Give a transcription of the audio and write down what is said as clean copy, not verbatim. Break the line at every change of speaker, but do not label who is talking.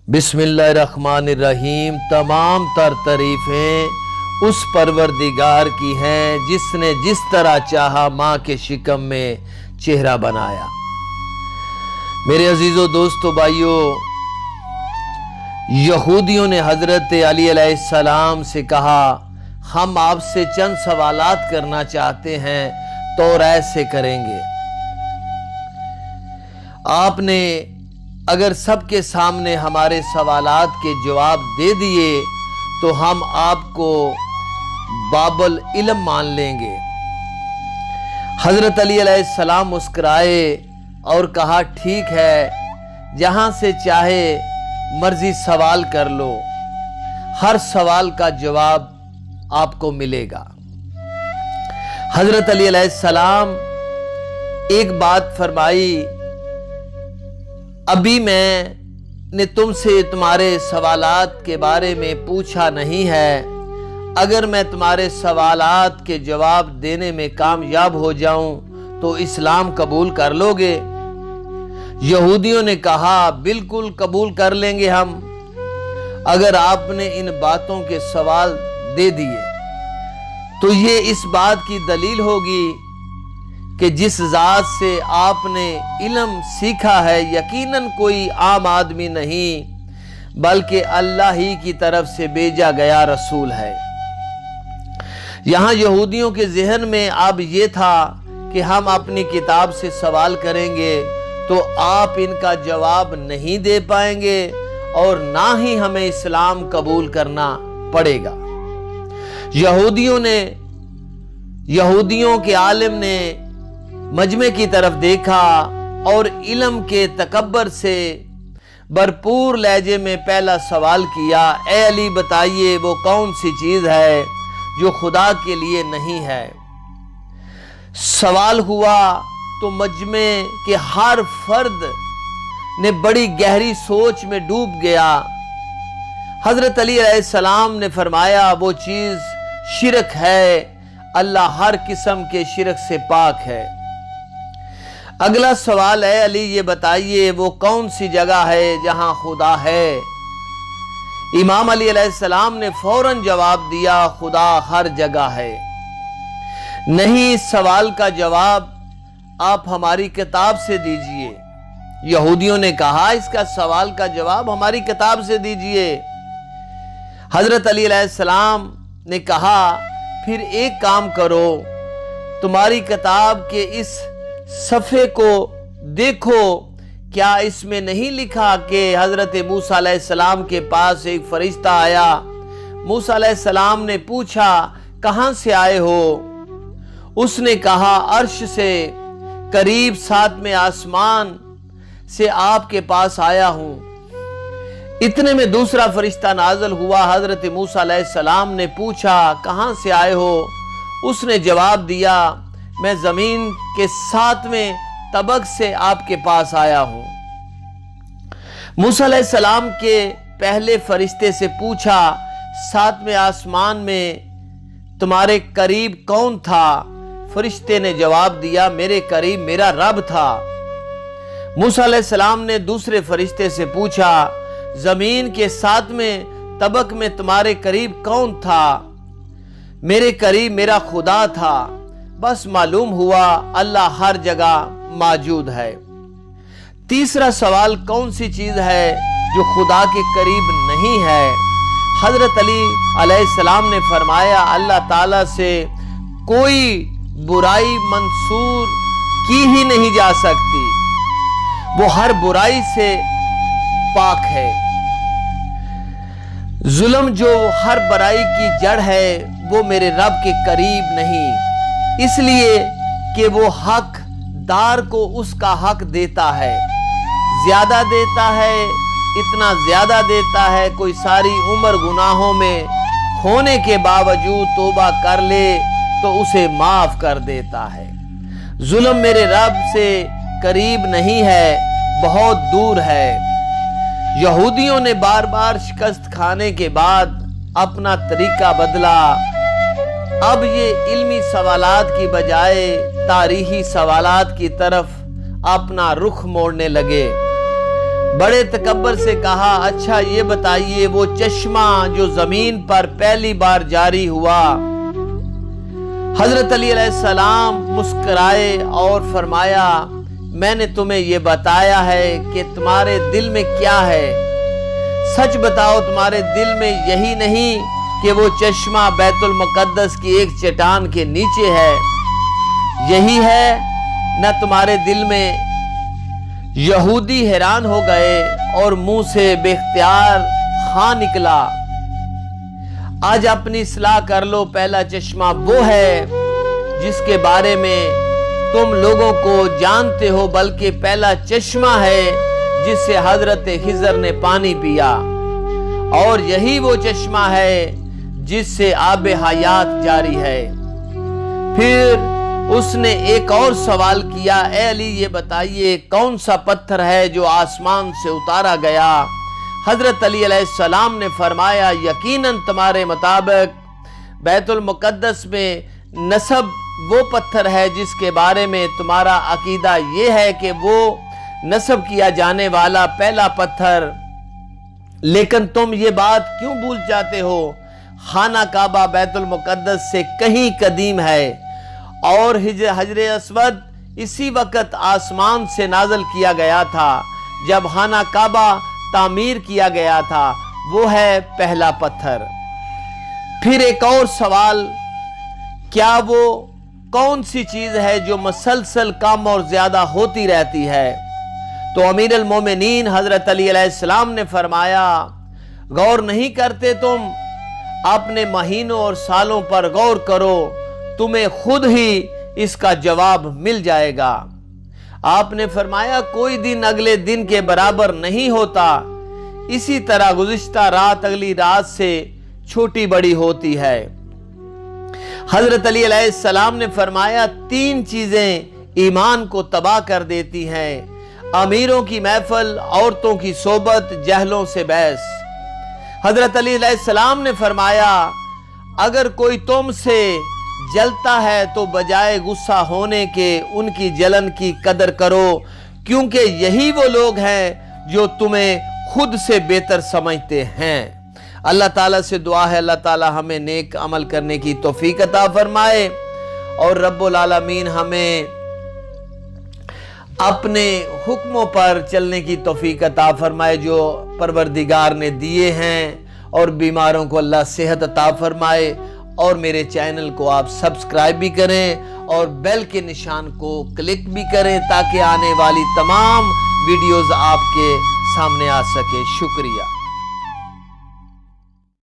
बिस्मिल्लाहिर्रहमानिर्रहीम। तमाम तर तारीफें उस परवरदिगार की हैं जिसने जिस तरह चाहा माँ के शिकम में चेहरा बनाया। मेरे अजीजों, दोस्तों, भाइयों, यहूदियों ने हजरत अली अलैहिस्सलाम से कहा, हम आपसे चंद सवालात करना चाहते हैं, तो ऐसे करेंगे। आपने अगर सबके सामने हमारे सवालात के जवाब दे दिए तो हम आपको बाबुल इल्म मान लेंगे। हजरत अली अलैहिस्सलाम मुस्कुराए और कहा, ठीक है, जहां से चाहे मर्जी सवाल कर लो, हर सवाल का जवाब आपको मिलेगा। हजरत अली अलैहिस्सलाम एक बात फरमाई, अभी मैंने तुमसे तुम्हारे सवालात के बारे में पूछा नहीं है। अगर मैं तुम्हारे सवालात के जवाब देने में कामयाब हो जाऊं तो इस्लाम कबूल कर लोगे? यहूदियों ने कहा, बिल्कुल कबूल कर लेंगे हम, अगर आपने इन बातों के सवाल दे दिए। तो ये इस बात की दलील होगी कि जिस ज़ात से आपने इल्म सीखा है यकीनन कोई आम आदमी नहीं बल्कि अल्लाह ही की तरफ से भेजा गया रसूल है। यहाँ यहूदियों के ज़हन में अब ये था कि हम अपनी किताब से सवाल करेंगे तो आप इनका जवाब नहीं दे पाएंगे और ना ही हमें इस्लाम कबूल करना पड़ेगा। यहूदियों के आलिम ने मजमे की तरफ देखा और इल्म के तकब्बर से भरपूर लहजे में पहला सवाल किया, ए अली, बताइए वो कौन सी चीज है जो खुदा के लिए नहीं है? सवाल हुआ तो मजमे के हर फर्द ने बड़ी गहरी सोच में डूब गया। हजरत अली अलैहिस्सलाम ने फरमाया, वो चीज शिरक है, अल्लाह हर किस्म के शिरक से पाक है। अगला सवाल है, अली ये बताइए वो कौन सी जगह है जहां खुदा है? इमाम अली अलैहिस्सलाम ने फौरन जवाब दिया, खुदा हर जगह है। नहीं, इस सवाल का जवाब आप हमारी किताब से दीजिए। यहूदियों ने कहा, इसका सवाल का जवाब हमारी किताब से दीजिए। हजरत अली अलैहिस्सलाम ने कहा, फिर एक काम करो, तुम्हारी किताब के इस सफ़े को देखो, क्या इसमें नहीं लिखा कि हजरत मूसा अलैहिस्सलाम के पास एक फरिश्ता आया? मूसा अलैहिस्सलाम ने पूछा, कहां से आए हो? उसने कहा, अर्श से करीब 7वें आसमान से आपके पास आया हूं। इतने में दूसरा फरिश्ता नाज़िल हुआ। हजरत मूसा अलैहिस्सलाम ने पूछा, कहां से आए हो? उसने जवाब दिया, मैं जमीन के 7वें तबक से आपके पास आया हूं। मूसा अलैहिस्सलाम के पहले फरिश्ते से पूछा, 7वें आसमान में तुम्हारे करीब कौन था? फरिश्ते ने जवाब दिया, मेरे करीब मेरा रब था। मूसा अलैहिस्सलाम ने दूसरे फरिश्ते से पूछा, जमीन के 7वें तबक में तुम्हारे करीब कौन था? मेरे करीब मेरा खुदा था। बस मालूम हुआ अल्लाह हर जगह मौजूद है। तीसरा सवाल, कौन सी चीज है जो खुदा के करीब नहीं है? हजरत अली अलैहिस्सलाम ने फरमाया, अल्लाह ताला से कोई बुराई मंसूर की ही नहीं जा सकती, वो हर बुराई से पाक है। जुल्म जो हर बुराई की जड़ है वो मेरे रब के करीब नहीं, इसलिए कि वो हकदार को उसका हक देता है, ज्यादा देता है, इतना ज्यादा देता है कोई सारी उम्र गुनाहों में होने के बावजूद तौबा कर ले तो उसे माफ कर देता है। जुल्म मेरे रब से करीब नहीं है, बहुत दूर है। यहूदियों ने बार बार शिकस्त खाने के बाद अपना तरीका बदला। अब ये इल्मी सवालात की बजाय तारीखी सवालात की तरफ अपना रुख मोड़ने लगे। बड़े तकब्बर से कहा, अच्छा ये बताइए वो चश्मा जो जमीन पर पहली बार जारी हुआ। हजरत अली अलैहिस्सलाम मुस्कुराए और फरमाया, मैंने तुम्हें ये बताया है कि तुम्हारे दिल में क्या है, सच बताओ तुम्हारे दिल में यही नहीं कि वो चश्मा बैतुल मुक़द्दस की एक चट्टान के नीचे है, यही है न तुम्हारे दिल में। यहूदी हैरान हो गए और मुंह से बेख्तियार हाँ निकला। आज अपनी इस्लाह कर लो, पहला चश्मा वो है जिसके बारे में तुम लोगों को जानते हो, बल्कि पहला चश्मा है जिससे हजरत खिज़र ने पानी पिया, और यही वो चश्मा है जिससे आब हयात जारी है। फिर उसने एक और सवाल किया, ए अली ये बताइए कौन सा पत्थर है जो आसमान से उतारा गया। हजरत अली अलैहिस्सलाम ने फरमाया, यकीनन तुम्हारे मुताबिक बैतुल मुक़द्दस में नसब वो पत्थर है जिसके बारे में तुम्हारा अकीदा ये है कि वो नसब किया जाने वाला पहला पत्थर, लेकिन तुम ये बात क्यों भूल जाते हो, खाना काबा बैतुल मुक़द्दस से कहीं कदीम है, और हजर अस्वद इसी वक्त आसमान से नाज़िल किया गया था जब खाना काबा तामीर किया गया था, वो है पहला पत्थर। फिर एक और सवाल, क्या वो कौन सी चीज है जो मसलसल कम और ज्यादा होती रहती है। तो अमीर अल मोमिनीन हजरत अली अलैहिस्सलाम ने फरमाया, गौर नहीं करते तुम, अपने महीनों और सालों पर गौर करो, तुम्हें खुद ही इसका जवाब मिल जाएगा। आपने फरमाया, कोई दिन अगले दिन के बराबर नहीं होता, इसी तरह गुज़िश्ता रात अगली रात से छोटी बड़ी होती है। हजरत अली अलैहिस्सलाम ने फरमाया, तीन चीजें ईमान को तबाह कर देती हैं, अमीरों की महफिल, औरतों की सोबत, जहलों से बहस। हजरत अली अलैहिस्सलाम ने फरमाया, अगर कोई तुमसे जलता है तो बजाय गुस्सा होने के उनकी जलन की कदर करो, क्योंकि यही वो लोग हैं जो तुम्हें खुद से बेहतर समझते हैं। अल्लाह ताला से दुआ है, अल्लाह ताला हमें नेक अमल करने की तौफीक अता फरमाए और रब्बुल आलमीन हमें अपने हुक्मों पर चलने की तौफीक अता फरमाए जो परवरदिगार ने दिए हैं, और बीमारों को अल्लाह सेहत अता फरमाए। और मेरे चैनल को आप सब्सक्राइब भी करें और बेल के निशान को क्लिक भी करें ताकि आने वाली तमाम वीडियोस आपके सामने आ सके। शुक्रिया।